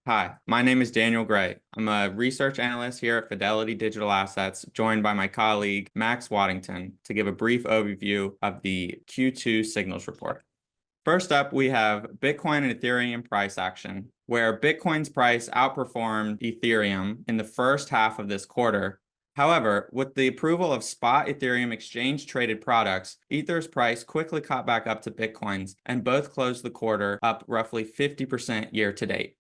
Hi, my name is Daniel Gray. I'm a research analyst here at Fidelity Digital Assets, joined by my colleague Max Wadington to give a brief overview of the Q2 signals report. First up, we have Bitcoin and Ethereum price action, where Bitcoin's price outperformed Ethereum in the first half of this quarter. However, with the approval of spot Ethereum exchange-traded products, Ether's price quickly caught back up to Bitcoin's, and both closed the quarter up roughly 50% year to date.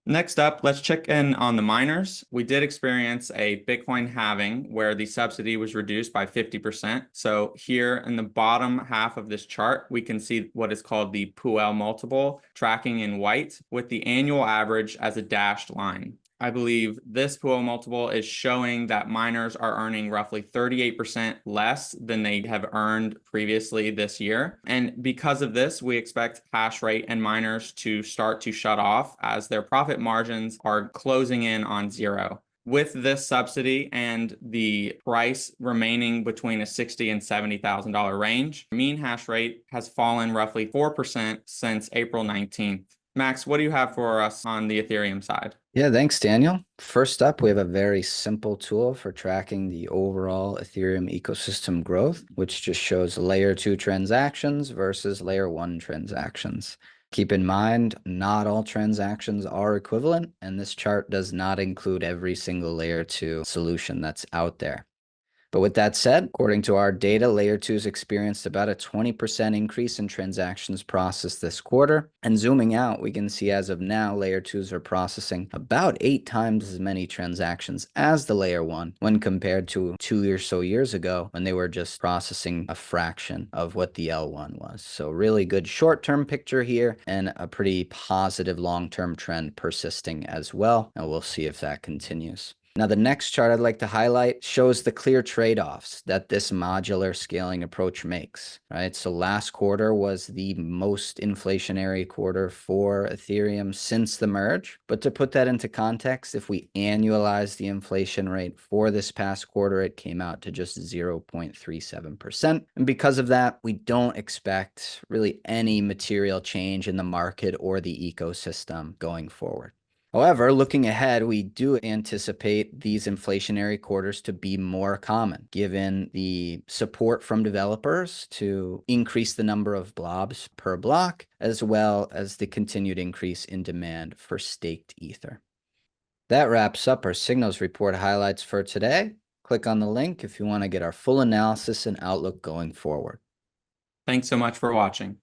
Next up, let's check in on the miners. We did experience a Bitcoin halving where the subsidy was reduced by 50%. So here in the bottom half of this chart, we can see what is called the Puel multiple, tracking in white with the annual average as a dashed line. I believe this Puel multiple is showing that miners are earning roughly 38% less than they have earned previously this year. And because of this, we expect hash rate and miners to start to shut off as their profit margins are closing in on zero. With this subsidy and the price remaining between a $60,000 and $70,000 range, mean hash rate has fallen roughly 4% since April 19th. Max, what do you have for us on the Ethereum side? Yeah, thanks, Daniel. First up, we have a very simple tool for tracking the overall Ethereum ecosystem growth, which just shows layer 2 transactions versus layer 1 transactions. Keep in mind, not all transactions are equivalent, and this chart does not include every single layer 2 solution that's out there. But with that said, according to our data, Layer 2's experienced about a 20% increase in transactions processed this quarter. And zooming out, we can see as of now, Layer 2s are processing about 8 times as many transactions as the Layer 1 when compared to 2 or so years ago when they were just processing a fraction of what the L1 was. So really good short-term picture here and a pretty positive long-term trend persisting as well. And we'll see if that continues. Now, the next chart I'd like to highlight shows the clear trade-offs that this modular scaling approach makes, right? So last quarter was the most inflationary quarter for Ethereum since the merge. But to put that into context, if we annualize the inflation rate for this past quarter, it came out to just 0.37%. And because of that, we don't expect really any material change in the market or the ecosystem going forward. However, looking ahead, we do anticipate these inflationary quarters to be more common, given the support from developers to increase the number of blobs per block, as well as the continued increase in demand for staked Ether. That wraps up our signals report highlights for today. Click on the link if you want to get our full analysis and outlook going forward. Thanks so much for watching.